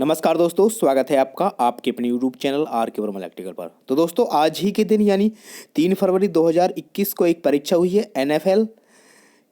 नमस्कार दोस्तों, स्वागत है आपका आपके अपने यूट्यूब चैनल आर के वर्मा इलेक्ट्रिकल पर। तो दोस्तों, आज ही के दिन यानी 3 फरवरी 2021 को एक परीक्षा हुई है NFL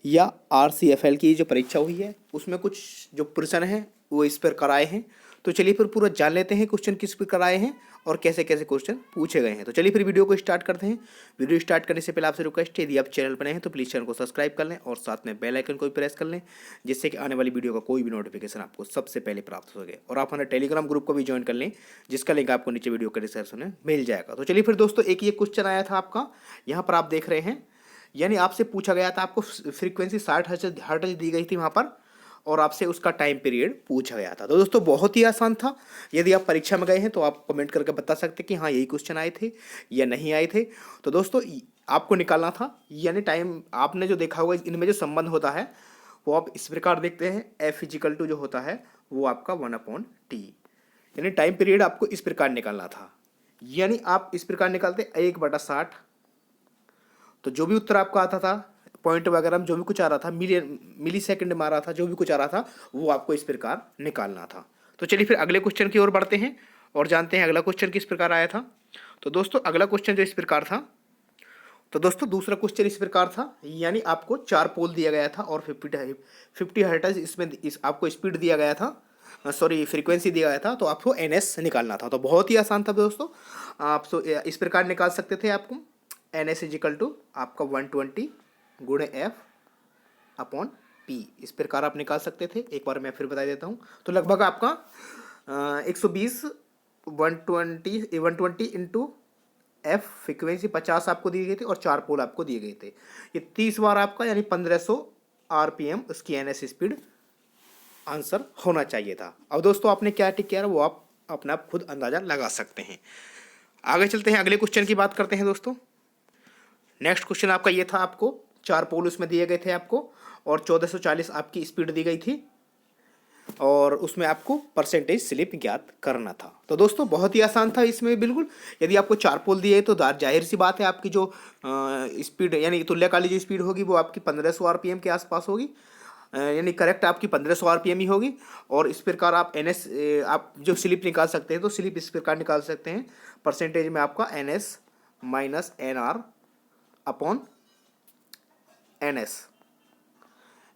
या RCFL की जो परीक्षा हुई है उसमें कुछ जो प्रश्न हैं वो इस पर कराए हैं। तो चलिए फिर पूरा जान लेते हैं क्वेश्चन किस पर कराए हैं और कैसे कैसे क्वेश्चन पूछे गए हैं। तो चलिए फिर वीडियो को स्टार्ट करते हैं। वीडियो स्टार्ट करने से पहले आपसे रिक्वेस्ट है, यदि आप चैनल पर नए हैं तो प्लीज़ चैनल को सब्सक्राइब कर लें और साथ में बेल आइकन को भी प्रेस कर लें, जिससे कि आने वाली वीडियो का कोई भी नोटिफिकेशन आपको सबसे पहले प्राप्त हो सके। और आप हमारे टेलीग्राम ग्रुप को भी ज्वाइन कर लें, जिसका लिंक आपको नीचे वीडियो के डिस्क्रिप्शन में मिल जाएगा। तो चलिए फिर दोस्तों, एक ये क्वेश्चन आया था आपका, यहाँ पर आप देख रहे हैं, यानी आपसे पूछा गया था, आपको फ्रीक्वेंसी 60 हर्ट्ज दी गई थी वहाँ पर और आपसे उसका टाइम पीरियड पूछा गया था। तो दोस्तों बहुत ही आसान था। यदि आप परीक्षा में गए हैं तो आप कमेंट करके बता सकते हैं कि हाँ यही क्वेश्चन आए थे या नहीं आए थे। तो दोस्तों आपको निकालना था, यानी टाइम आपने जो देखा होगा इनमें जो संबंध होता है वो आप इस प्रकार देखते हैं, F जो होता है वो आपका 1/T, यानी टाइम पीरियड आपको इस प्रकार निकालना था। यानी आप इस प्रकार निकालते 1/60। तो जो भी उत्तर आपका आता था, पॉइंट वगैरह में जो भी कुछ आ रहा था, मिली सेकंड में आ रहा था, जो भी कुछ आ रहा था वो आपको इस प्रकार निकालना था। तो चलिए फिर अगले क्वेश्चन की ओर बढ़ते हैं और जानते हैं अगला क्वेश्चन किस प्रकार आया था। तो दोस्तों अगला क्वेश्चन जो इस प्रकार था, तो दोस्तों दूसरा क्वेश्चन इस प्रकार था, यानी आपको 4 पोल दिया गया था और 50 हर्ट्ज इसमें आपको स्पीड दिया गया था, सॉरी फ्रीक्वेंसी दिया गया था। तो आपको NS निकालना था। तो बहुत ही आसान था दोस्तों, आप इस प्रकार निकाल सकते थे। आपको NS आपका 120 गुणे F/P, इस प्रकार आप निकाल सकते थे। एक बार मैं फिर बता देता हूँ। तो लगभग आपका 120 120 इंटू F फ्रिक्वेंसी 50 आपको दी गई थी और 4 पोल आपको दिए गए थे। ये 30 बार आपका, यानी 1500 RPM उसकी NS स्पीड आंसर होना चाहिए था। अब दोस्तों आपने क्या टिक किया वो आप अपना खुद अंदाजा लगा सकते हैं। आगे चलते हैं, अगले क्वेश्चन की बात करते हैं दोस्तों। नेक्स्ट क्वेश्चन आपका ये था, आपको 4 पोल उसमें दिए गए थे आपको और 1440 आपकी स्पीड दी गई थी और उसमें आपको परसेंटेज स्लिप ज्ञात करना था। तो दोस्तों बहुत ही आसान था इसमें बिल्कुल। यदि आपको 4 पोल दिए तो जाहिर सी बात है आपकी जो स्पीड यानी तुल्यकालिक जो स्पीड होगी वो आपकी 1500 RPM के आसपास होगी, यानी करेक्ट आपकी 1500 RPM ही होगी। और इस प्रकार आप NS आप जो स्लिप निकाल सकते हैं, तो स्लिप इस प्रकार निकाल सकते हैं, परसेंटेज में आपका NS माइनस NR/NS,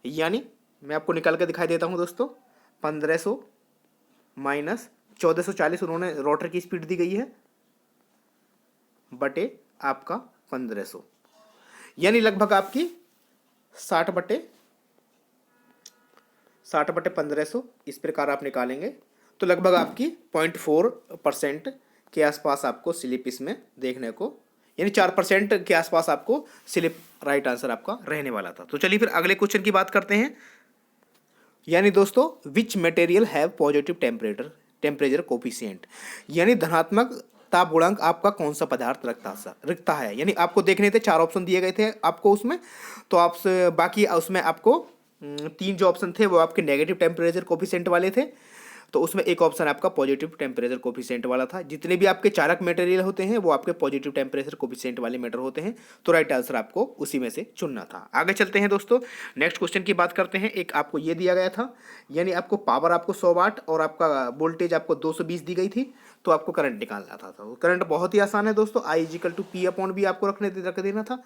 यानी मैं आपको निकाल के दिखाई देता हूं दोस्तों। 1500 माइनस 1440 उन्होंने रोटर की स्पीड दी गई है बटे आपका 1500, यानी लगभग आपकी 60/1500 इस प्रकार आप निकालेंगे। तो लगभग आपकी 0.4% के आसपास आपको स्लिप इसमें देखने को, यानी 4% के आसपास आपको स्लिप राइट आंसर आपका रहने वाला था। तो चलिए फिर अगले क्वेश्चन की बात करते हैं। यानी दोस्तों which material have positive temperature coefficient, यानी धनात्मक ताप गुणांक आपका कौन सा पदार्थ रखता है। यानी आपको देखने थे 4 ऑप्शन दिए गए थे आपको उसमें, तो आप बाकी उसमें आपको 3 जो ऑप्शन थे वो आपके नेगेटिव टेम्परेचर कोफिशिएंट वाले थे। तो उसमें एक ऑप्शन आपका पॉजिटिव टेम्परेचर कोफिशिएंट वाला था। जितने भी आपके चालक मटेरियल होते हैं वो आपके पॉजिटिव टेम्परेचर कोफिशिएंट वाले मैटर होते हैं। तो राइट आंसर आपको उसी में से चुनना था। आगे चलते हैं दोस्तों, नेक्स्ट क्वेश्चन की बात करते हैं। एक आपको ये दिया गया था, यानी आपको पावर आपको 100 वाट और आपका वोल्टेज आपको 220 दी गई थी, तो आपको करंट निकालना था। तो करंट बहुत ही आसान है दोस्तों, I=P/V आपको रख देना था,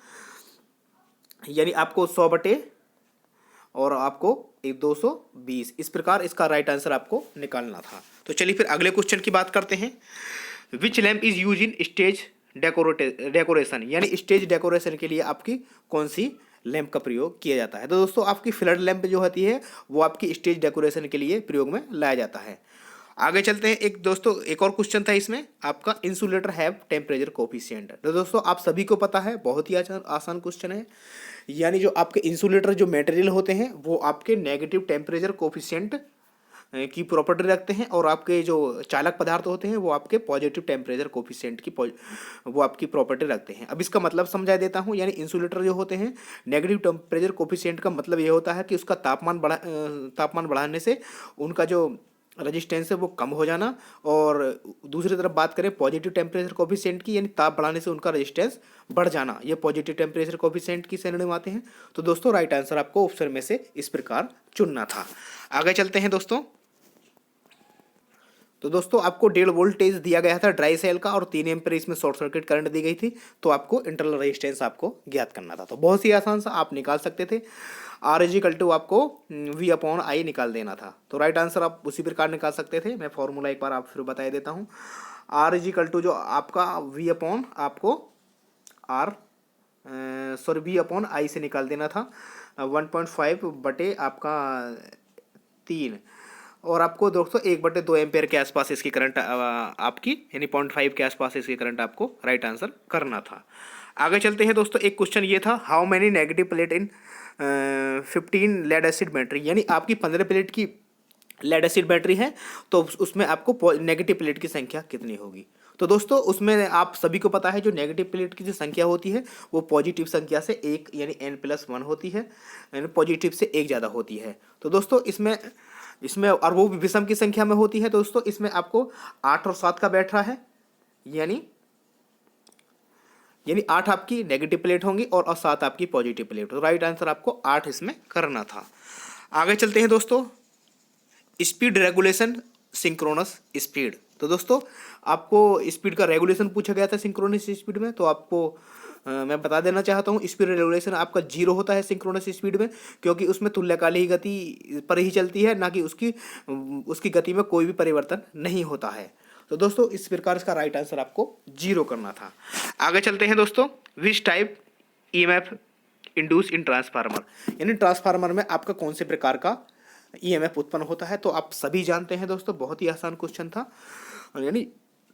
यानी आपको 100 और आपको 220, इस प्रकार इसका राइट आंसर आपको निकालना था। तो चलिए फिर अगले क्वेश्चन की बात करते हैं। Which lamp is use in stage decoration, यानी स्टेज डेकोरेशन के लिए आपकी कौन सी लैंप का प्रयोग किया जाता है। तो दोस्तों आपकी फ्लड लैंप जो होती है वो आपकी स्टेज डेकोरेशन के लिए प्रयोग में लाया जाता है। आगे चलते हैं, एक दोस्तों एक और क्वेश्चन था इसमें आपका, इंसुलेटर हैव टेम्परेचर कोफिशिएंट। तो दोस्तों आप सभी को पता है, बहुत ही आसान क्वेश्चन है, यानी जो आपके इंसुलेटर जो मटेरियल होते हैं वो आपके नेगेटिव टेम्परेचर कोफिशिएंट की प्रॉपर्टी रखते हैं और आपके जो चालक पदार्थ होते हैं वो आपके पॉजिटिव टेम्परेचर कोफिशिएंट की वो आपकी प्रॉपर्टी रखते हैं। अब इसका मतलब समझा देता हूँ। यानी इंसुलेटर जो होते हैं, नेगेटिव टेम्परेचर कोफिशिएंट का मतलब ये होता है कि उसका तापमान बढ़ाने से उनका जो रजिस्टेंस है वो कम हो जाना, और दूसरी तरफ बात करें पॉजिटिव टेम्परेचर कोफिशिएंट की, यानी ताप बढ़ाने से उनका रेजिस्टेंस बढ़ जाना, ये पॉजिटिव टेम्परेचर कोफिशिएंट की श्रेणी में आते हैं। तो दोस्तों राइट आंसर आपको ऑप्शन में से इस प्रकार चुनना था। आगे चलते हैं दोस्तों, तो दोस्तों आपको 1.5 वोल्टेज दिया गया था ड्राई सेल का और 3 एम्पीयर इसमें शॉर्ट सर्किट करंट दी गई थी। तो आपको इंटरनल रेजिस्टेंस आपको ज्ञात करना था। तो बहुत ही आसान सा आप निकाल सकते थे। आर इज इक्वल टू आपको वी अपॉन आई निकाल देना था। तो राइट आंसर आप उसी प्रकार निकाल सकते थे। मैं फॉर्मूला एक बार आप फिर बता देता हूँ। आर इज इक्वल टू जो आपका वी अपॉन आपको R sorry V upon I से निकाल देना था 1.5 बटे आपका 3 और आपको दोस्तों 1/2 एम्पेयर के आसपास इसकी करंट आपकी यानी 0.5 के आसपास इसकी करंट आपको राइट आंसर करना था। आगे चलते हैं दोस्तों। एक क्वेश्चन ये था, how many negative plate in 15 lead acid battery, यानी आपकी 15 प्लेट की लेड एसिड बैटरी है तो उसमें आपको नेगेटिव प्लेट की संख्या कितनी होगी। तो दोस्तों उसमें आप सभी को पता है जो नेगेटिव प्लेट की जो संख्या होती है वो पॉजिटिव संख्या से एक यानी n+1 होती है, यानी पॉजिटिव से एक ज़्यादा होती है। तो दोस्तों इसमें इसमें और वो भी विषम की संख्या में होती है। दोस्तों इसमें आपको 8 और 7 का बैठ रहा है, यानी 8 आपकी नेगेटिव प्लेट होंगी और 7 आपकी पॉजिटिव प्लेट। तो राइट आंसर आपको 8 इसमें करना था। आगे चलते हैं दोस्तों। Speed regulation synchronous speed. तो दोस्तों आपको स्पीड का रेगुलेशन पूछा गया था सिंक्रोनस स्पीड में। तो आपको मैं बता देना चाहता हूँ स्पीड रेगुलेशन आपका 0 होता है सिंक्रोनस स्पीड में, क्योंकि उसमें तुल्यकाली गति पर ही चलती है, ना कि उसकी गति में कोई भी परिवर्तन नहीं होता है। तो दोस्तों इस प्रकार इसका राइट आंसर आपको 0 करना था। आगे चलते हैं दोस्तों। Which type EMF induce in transformer, यानी ट्रांसफार्मर में आपका कौन से प्रकार का ईएमएफ उत्पन्न होता है। तो आप सभी जानते हैं दोस्तों, बहुत ही आसान क्वेश्चन था। यानी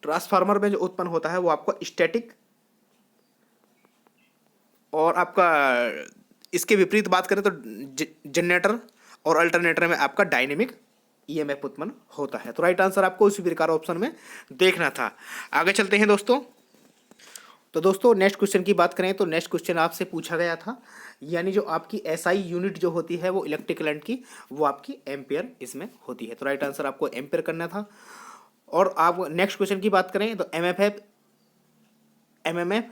ट्रांसफार्मर में जो उत्पन्न होता है वो आपका स्टैटिक और आपका इसके विपरीत बात करें तो जनरेटर और अल्टरनेटर में आपका डायनेमिक ईएमएफ उत्पन्न होता है। तो राइट आंसर आपको उसी प्रकार ऑप्शन में देखना था। आगे चलते हैं दोस्तों। तो दोस्तों नेक्स्ट क्वेश्चन की बात करें तो नेक्स्ट क्वेश्चन आपसे पूछा गया था, यानी जो आपकी एसआई यूनिट जो होती है वो इलेक्ट्रिक करंट की, वो आपकी एम्पेयर इसमें होती है। तो राइट आंसर आपको एम्पेयर करना था। और आप नेक्स्ट क्वेश्चन की बात करें तो MMF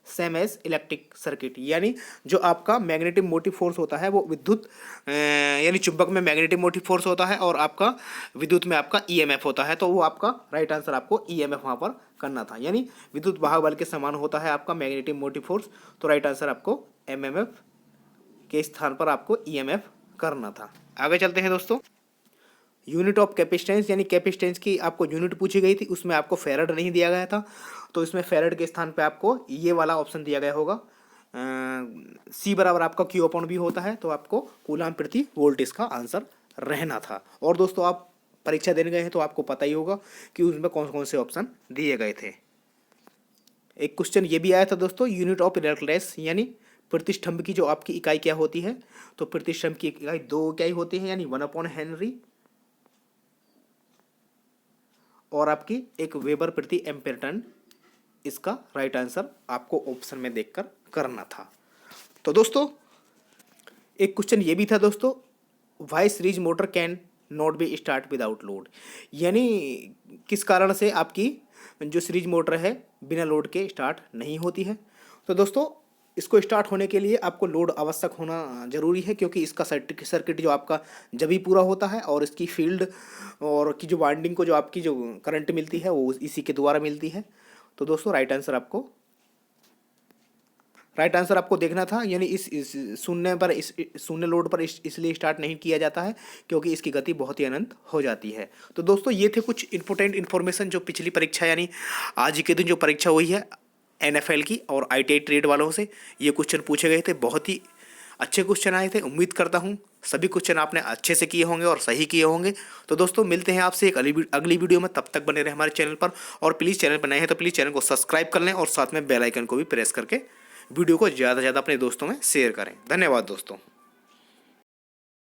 same as electric circuit, यानी जो आपका मैग्नेटिक मोटिव फोर्स होता है वो विद्युत यानी चुंबक में मैग्नेटिक मोटिव फोर्स होता है और आपका विद्युत में आपका ईएमएफ होता है। तो वो आपका राइट आंसर आपको ईएमएफ वहाँ पर करना था, यानी विद्युत वाहक बल के समान होता है आपका मैग्नेटिक मोटिव फोर्स। तो राइट आंसर आपको एमएमएफ के स्थान पर आपको ईएमएफ करना था। आगे चलते हैं दोस्तों। यूनिट ऑफ कैपेसिटेंस, यानी कैपेसिटेंस की आपको यूनिट पूछी गई थी, उसमें आपको फेरड नहीं दिया गया था। तो इसमें फेरड के स्थान पे आपको ये वाला ऑप्शन दिया गया होगा। C बराबर आपका Q/V होता है, तो आपको कूलाम प्रति वोल्ट इसका आंसर रहना था। और दोस्तों आप परीक्षा देने गए हैं तो आपको पता ही होगा कि उसमें कौन कौन से ऑप्शन दिए गए थे। एक क्वेश्चन ये भी आया था दोस्तों, यूनिट ऑफ इलेक्ट्रेस, यानी प्रतिष्ठंभ की जो आपकी इकाई क्या होती है। तो प्रतिष्ठंभ की इकाई 2 इकाई होती है, यानी 1/हेनरी और आपकी 1 वेबर प्रति एम्पेयर टन। इसका राइट आंसर आपको ऑप्शन में देखकर करना था। तो दोस्तों एक क्वेश्चन ये भी था दोस्तों, why series motor can not be start without load, यानी किस कारण से आपकी जो सीरीज मोटर है बिना लोड के स्टार्ट नहीं होती है। तो दोस्तों इसको स्टार्ट होने के लिए आपको लोड आवश्यक होना जरूरी है, क्योंकि इसका सर्किट जो आपका जब ही पूरा होता है और इसकी फील्ड और की जो वाइंडिंग को जो आपकी जो करंट मिलती है वो इसी के द्वारा मिलती है। तो दोस्तों राइट आंसर आपको देखना था, यानी इस शून्य लोड पर इसलिए स्टार्ट नहीं किया जाता है क्योंकि इसकी गति बहुत ही अनंत हो जाती है। तो दोस्तों ये थे कुछ इंपॉर्टेंट इन्फॉर्मेशन जो पिछली परीक्षा यानी आज के दिन जो परीक्षा हुई है NFL की और ITI ट्रेड वालों से ये क्वेश्चन पूछे गए थे। बहुत ही अच्छे क्वेश्चन आए थे। उम्मीद करता हूँ सभी क्वेश्चन आपने अच्छे से किए होंगे और सही किए होंगे। तो दोस्तों मिलते हैं आपसे एक अगली वीडियो में, तब तक बने रहे हमारे चैनल पर। और प्लीज़ चैनल पर नए हैं तो प्लीज़ चैनल को सब्सक्राइब कर लें और साथ में बेल आइकन को भी प्रेस करके वीडियो को ज़्यादा से ज़्यादा अपने दोस्तों में शेयर करें। धन्यवाद दोस्तों।